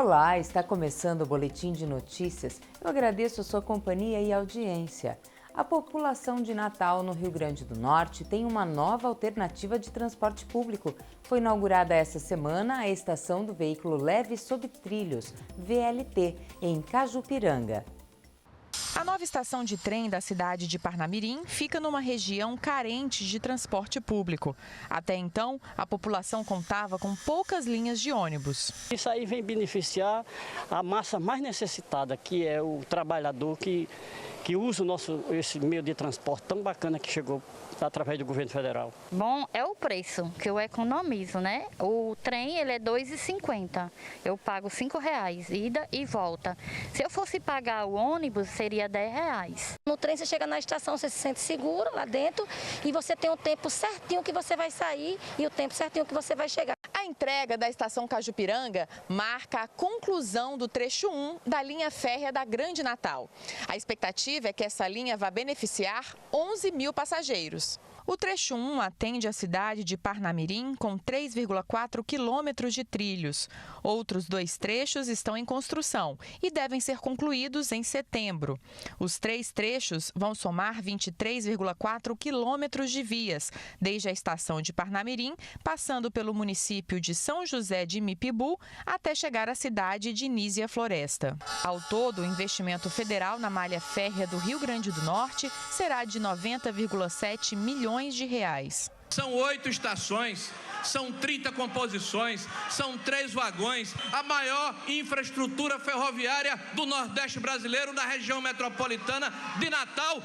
Olá, está começando o Boletim de Notícias. Eu agradeço a sua companhia e audiência. A população de Natal, no Rio Grande do Norte, tem uma nova alternativa de transporte público. Foi inaugurada essa semana a estação do veículo leve sob trilhos, VLT, em Cajupiranga. A nova estação de trem da cidade de Parnamirim fica numa região carente de transporte público. Até então, a população contava com poucas linhas de ônibus. Isso aí vem beneficiar a massa mais necessitada, que é o trabalhador que usa esse meio de transporte tão bacana que chegou através do governo federal. Bom, é o preço que eu economizo, né? O trem ele é R$ 2,50. Eu pago R$ 5,00, ida e volta. Se eu fosse pagar o ônibus, seria R$ 10,00. No trem você chega na estação, você se sente seguro lá dentro e você tem o tempo certinho que você vai sair e o tempo certinho que você vai chegar. A entrega da estação Cajupiranga marca a conclusão do trecho 1 da linha férrea da Grande Natal. A expectativa é que essa linha vá beneficiar 11 mil passageiros. O trecho 1 atende a cidade de Parnamirim com 3,4 quilômetros de trilhos. Outros 2 trechos estão em construção e devem ser concluídos em setembro. Os 3 trechos vão somar 23,4 quilômetros de vias, desde a estação de Parnamirim, passando pelo município de São José de Imipibu, até chegar à cidade de Nísia Floresta. Ao todo, o investimento federal na malha férrea do Rio Grande do Norte será de 90,7 milhões de reais. São 8 estações, são 30 composições, são 3 vagões, a maior infraestrutura ferroviária do Nordeste brasileiro, na região metropolitana de Natal.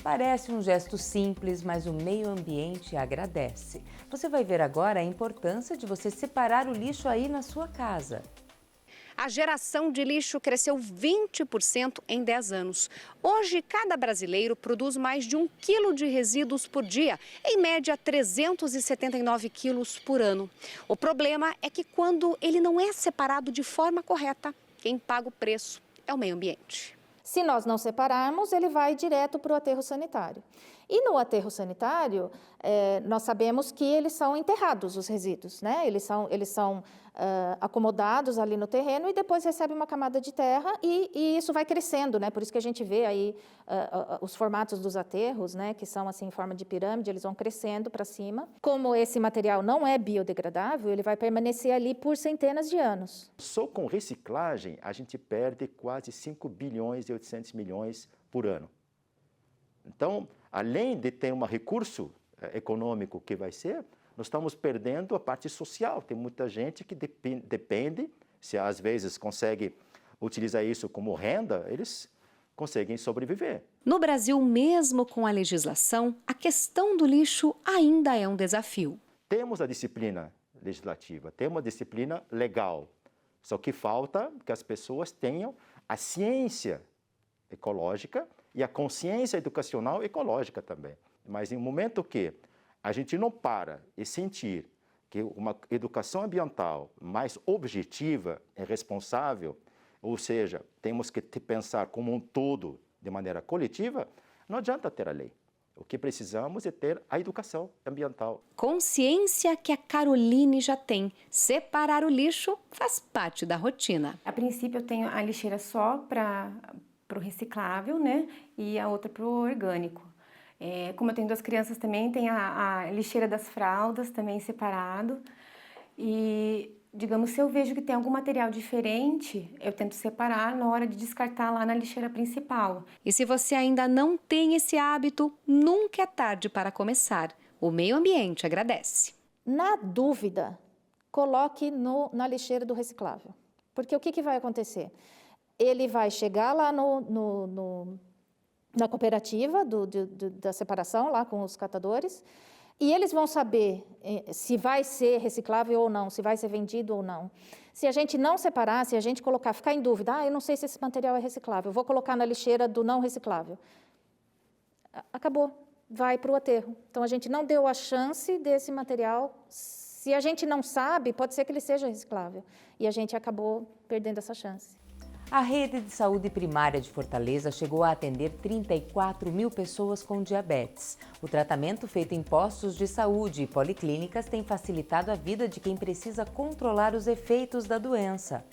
Parece um gesto simples, mas o meio ambiente agradece. Você vai ver agora a importância de você separar o lixo aí na sua casa. A geração de lixo cresceu 20% em 10 anos. Hoje, cada brasileiro produz mais de 1 quilo de resíduos por dia, em média 379 quilos por ano. O problema é que quando ele não é separado de forma correta, quem paga o preço é o meio ambiente. Se nós não separarmos, ele vai direto para o aterro sanitário. E no aterro sanitário, nós sabemos que eles são enterrados, os resíduos, né? Eles são acomodados ali no terreno e depois recebe uma camada de terra e isso vai crescendo, né? Por isso que a gente vê aí os formatos dos aterros, né? Que são assim em forma de pirâmide, eles vão crescendo para cima. Como esse material não é biodegradável, ele vai permanecer ali por centenas de anos. Só com reciclagem, a gente perde quase 5 bilhões e 800 milhões por ano. Então, além de ter um recurso econômico que vai ser, nós estamos perdendo a parte social. Tem muita gente que depende, se às vezes consegue utilizar isso como renda, eles conseguem sobreviver. No Brasil, mesmo com a legislação, a questão do lixo ainda é um desafio. Temos a disciplina legislativa, temos a disciplina legal, só que falta que as pessoas tenham a ciência ecológica e a consciência educacional ecológica também. Mas em um momento que a gente não para e sentir que uma educação ambiental mais objetiva e responsável, ou seja, temos que pensar como um todo, de maneira coletiva, não adianta ter a lei. O que precisamos é ter a educação ambiental. Consciência que a Caroline já tem. Separar o lixo faz parte da rotina. A princípio eu tenho a lixeira só para o reciclável, né? E a outra para o orgânico. Como eu tenho 2 crianças também, tem a lixeira das fraldas também separado. E, digamos, se eu vejo que tem algum material diferente, eu tento separar na hora de descartar lá na lixeira principal. E se você ainda não tem esse hábito, nunca é tarde para começar. O meio ambiente agradece. Na dúvida, coloque na lixeira do reciclável. Porque o que vai acontecer? Ele vai chegar lá na cooperativa da separação, lá com os catadores, e eles vão saber se vai ser reciclável ou não, se vai ser vendido ou não. Se a gente não separar, se a gente ficar em dúvida, eu não sei se esse material é reciclável, vou colocar na lixeira do não reciclável. Acabou, vai para o aterro. Então, a gente não deu a chance desse material. Se a gente não sabe, pode ser que ele seja reciclável. E a gente acabou perdendo essa chance. A rede de saúde primária de Fortaleza chegou a atender 34 mil pessoas com diabetes. O tratamento feito em postos de saúde e policlínicas tem facilitado a vida de quem precisa controlar os efeitos da doença.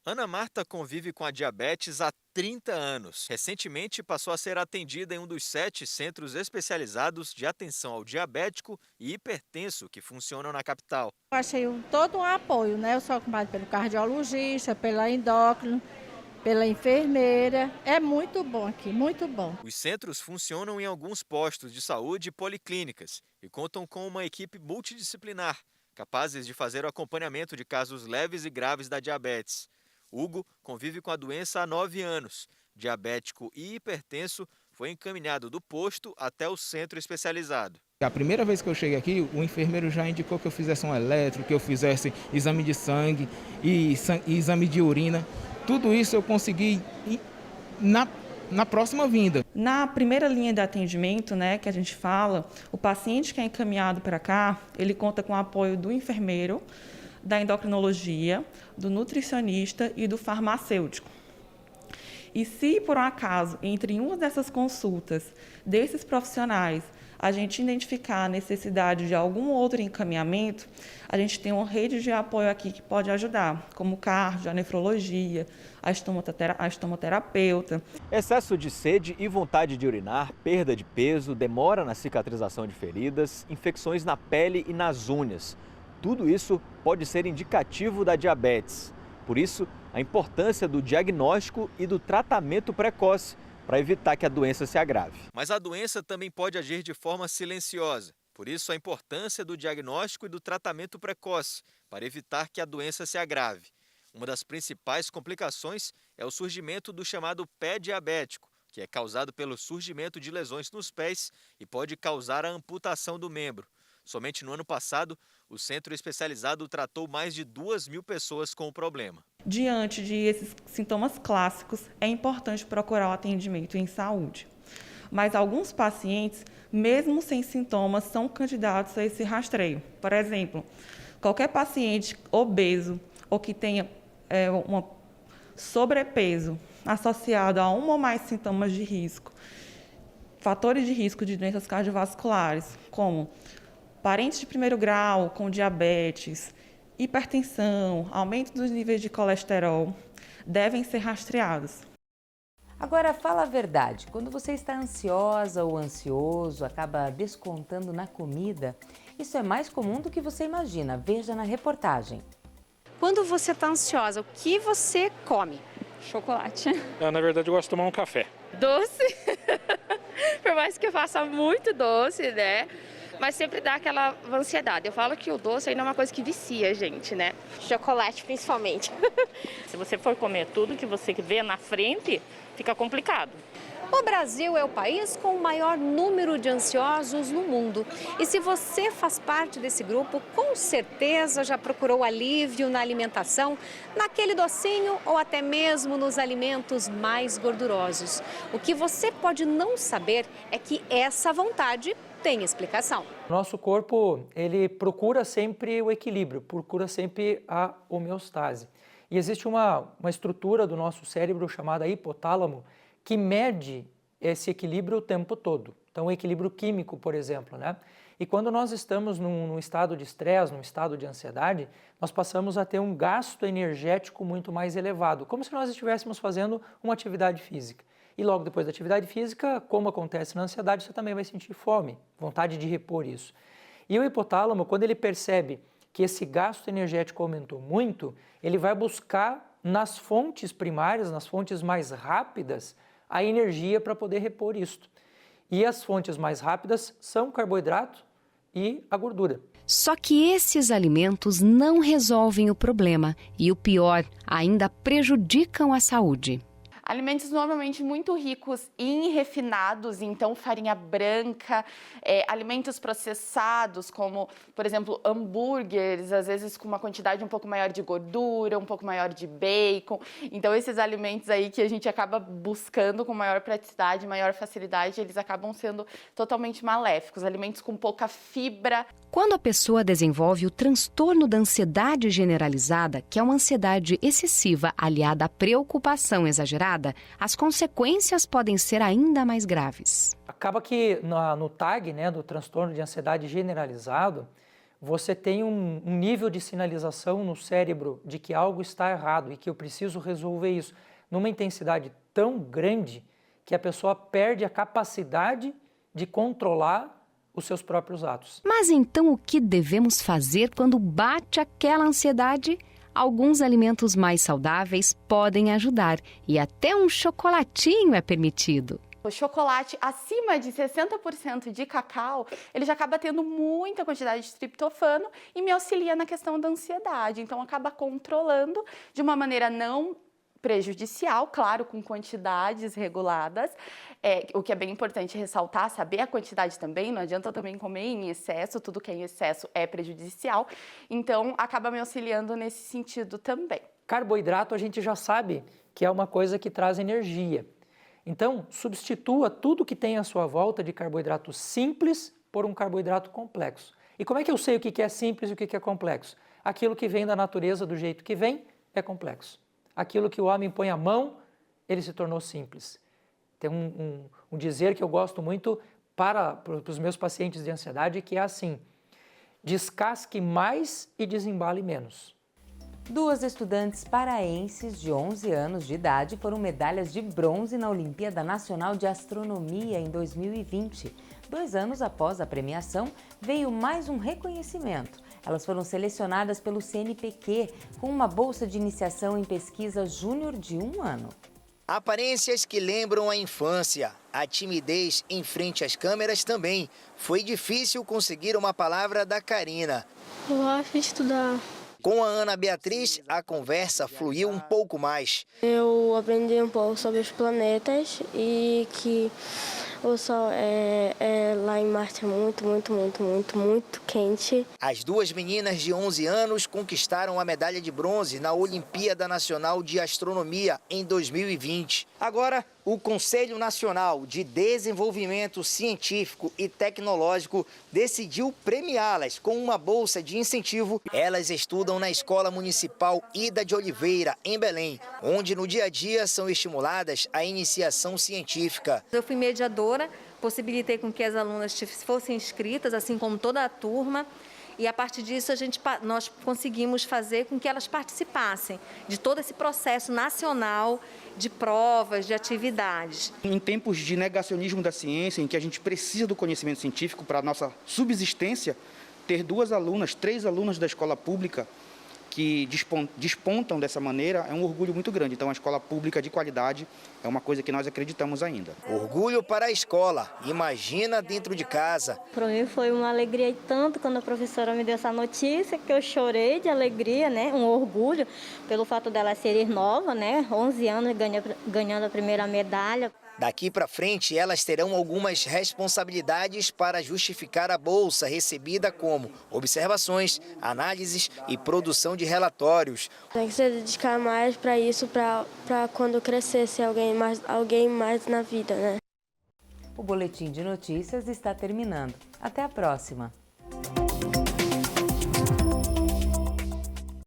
Ana Marta convive com a diabetes há 30 anos. Recentemente passou a ser atendida em um dos 7 centros especializados de atenção ao diabético e hipertenso que funcionam na capital. Eu achei todo um apoio, né? Eu sou acompanhada pelo cardiologista, pela endócrino, pela enfermeira. É muito bom aqui, muito bom. Os centros funcionam em alguns postos de saúde e policlínicas e contam com uma equipe multidisciplinar, capazes de fazer o acompanhamento de casos leves e graves da diabetes. Hugo convive com a doença há 9 anos. Diabético e hipertenso, foi encaminhado do posto até o centro especializado. A primeira vez que eu cheguei aqui, o enfermeiro já indicou que eu fizesse um eletro, que eu fizesse exame de sangue e exame de urina. Tudo isso eu consegui na próxima vinda. Na primeira linha de atendimento, né, que a gente fala, o paciente que é encaminhado para cá, ele conta com o apoio do enfermeiro, da endocrinologia, do nutricionista e do farmacêutico. E se, por um acaso, entre uma dessas consultas desses profissionais, a gente identificar a necessidade de algum outro encaminhamento, a gente tem uma rede de apoio aqui que pode ajudar, como o cardio, a nefrologia, a estomoterapeuta. Excesso de sede e vontade de urinar, perda de peso, demora na cicatrização de feridas, infecções na pele e nas unhas. Tudo isso pode ser indicativo da diabetes. Por isso, a importância do diagnóstico e do tratamento precoce para evitar que a doença se agrave. Mas a doença também pode agir de forma silenciosa. Por isso, a importância do diagnóstico e do tratamento precoce para evitar que a doença se agrave. Uma das principais complicações é o surgimento do chamado pé diabético, que é causado pelo surgimento de lesões nos pés e pode causar a amputação do membro. Somente no ano passado, o centro especializado tratou mais de 2.000 pessoas com o problema. Diante de esses sintomas clássicos, é importante procurar o atendimento em saúde. Mas alguns pacientes, mesmo sem sintomas, são candidatos a esse rastreio. Por exemplo, qualquer paciente obeso ou que tenha um sobrepeso associado a um ou mais sintomas de risco, fatores de risco de doenças cardiovasculares, como parentes de primeiro grau com diabetes, hipertensão, aumento dos níveis de colesterol, devem ser rastreados. Agora, fala a verdade, quando você está ansiosa ou ansioso, acaba descontando na comida, isso é mais comum do que você imagina. Veja na reportagem. Quando você está ansiosa, o que você come? Chocolate. Na verdade, eu gosto de tomar um café. Doce. Por mais que eu faça muito doce, né? Mas sempre dá aquela ansiedade. Eu falo que o doce ainda é uma coisa que vicia a gente, né? Chocolate, principalmente. Se você for comer tudo que você vê na frente, fica complicado. O Brasil é o país com o maior número de ansiosos no mundo. E se você faz parte desse grupo, com certeza já procurou alívio na alimentação, naquele docinho ou até mesmo nos alimentos mais gordurosos. O que você pode não saber é que essa vontade tem explicação. Nosso corpo, ele procura sempre o equilíbrio, procura sempre a homeostase. E existe uma estrutura do nosso cérebro chamada hipotálamo que mede esse equilíbrio o tempo todo. Então, o equilíbrio químico, por exemplo, né? E quando nós estamos num estado de estresse, num estado de ansiedade, nós passamos a ter um gasto energético muito mais elevado, como se nós estivéssemos fazendo uma atividade física. E logo depois da atividade física, como acontece na ansiedade, você também vai sentir fome, vontade de repor isso. E o hipotálamo, quando ele percebe que esse gasto energético aumentou muito, ele vai buscar nas fontes primárias, nas fontes mais rápidas, a energia para poder repor isto. E as fontes mais rápidas são o carboidrato e a gordura. Só que esses alimentos não resolvem o problema e, o pior, ainda prejudicam a saúde. Alimentos normalmente muito ricos em refinados, então farinha branca, alimentos processados, como, por exemplo, hambúrgueres, às vezes com uma quantidade um pouco maior de gordura, um pouco maior de bacon. Então, esses alimentos aí que a gente acaba buscando com maior praticidade, maior facilidade, eles acabam sendo totalmente maléficos. Alimentos com pouca fibra. Quando a pessoa desenvolve o transtorno da ansiedade generalizada, que é uma ansiedade excessiva aliada à preocupação exagerada, as consequências podem ser ainda mais graves. Acaba que no TAG, né, do transtorno de ansiedade generalizado, você tem um nível de sinalização no cérebro de que algo está errado e que eu preciso resolver isso numa intensidade tão grande que a pessoa perde a capacidade de controlar os seus próprios atos. Mas então o que devemos fazer quando bate aquela ansiedade? Alguns alimentos mais saudáveis podem ajudar e até um chocolatinho é permitido. O chocolate acima de 60% de cacau, ele já acaba tendo muita quantidade de triptofano e me auxilia na questão da ansiedade. Então, acaba controlando de uma maneira não prejudicial, claro, com quantidades reguladas, o que é bem importante ressaltar, saber a quantidade também, não adianta também comer em excesso, tudo que é em excesso é prejudicial, então acaba me auxiliando nesse sentido também. Carboidrato a gente já sabe que é uma coisa que traz energia, então substitua tudo que tem à sua volta de carboidrato simples por um carboidrato complexo. E como é que eu sei o que é simples e o que é complexo? Aquilo que vem da natureza do jeito que vem é complexo. Aquilo que o homem põe a mão, ele se tornou simples. Tem um dizer que eu gosto muito para os meus pacientes de ansiedade, que é assim: descasque mais e desembale menos. 2 estudantes paraenses de 11 anos de idade foram medalhas de bronze na Olimpíada Nacional de Astronomia em 2020. 2 anos após a premiação, veio mais um reconhecimento. Elas foram selecionadas pelo CNPq com uma bolsa de iniciação em pesquisa júnior de 1 ano. Aparências que lembram a infância, a timidez em frente às câmeras também. Foi difícil conseguir uma palavra da Karina. Eu gosto de estudar. Com a Ana Beatriz, a conversa fluiu um pouco mais. Eu aprendi um pouco sobre os planetas e que o Sol lá em Marte é muito quente. As 2 meninas de 11 anos conquistaram a medalha de bronze na Olimpíada Nacional de Astronomia em 2020. Agora, o Conselho Nacional de Desenvolvimento Científico e Tecnológico decidiu premiá-las com uma bolsa de incentivo. Elas estudam na Escola Municipal Ida de Oliveira, em Belém, onde no dia a dia são estimuladas a iniciação científica. Eu fui mediadora, possibilitei com que as alunas fossem inscritas, assim como toda a turma, e a partir disso nós conseguimos fazer com que elas participassem de todo esse processo nacional de provas, de atividades. Em tempos de negacionismo da ciência, em que a gente precisa do conhecimento científico para a nossa subsistência, ter 3 alunas da escola pública que despontam dessa maneira é um orgulho muito grande. Então, a escola pública de qualidade é uma coisa que nós acreditamos ainda. Orgulho para a escola, imagina dentro de casa. Para mim foi uma alegria e tanto quando a professora me deu essa notícia que eu chorei de alegria, né? Um orgulho pelo fato dela ser nova, né? 11 anos ganhando a primeira medalha. Daqui para frente, elas terão algumas responsabilidades para justificar a bolsa recebida, como observações, análises e produção de relatórios. Tem que se dedicar mais para isso, para quando crescer ser alguém mais na vida, né? O Boletim de Notícias está terminando. Até a próxima!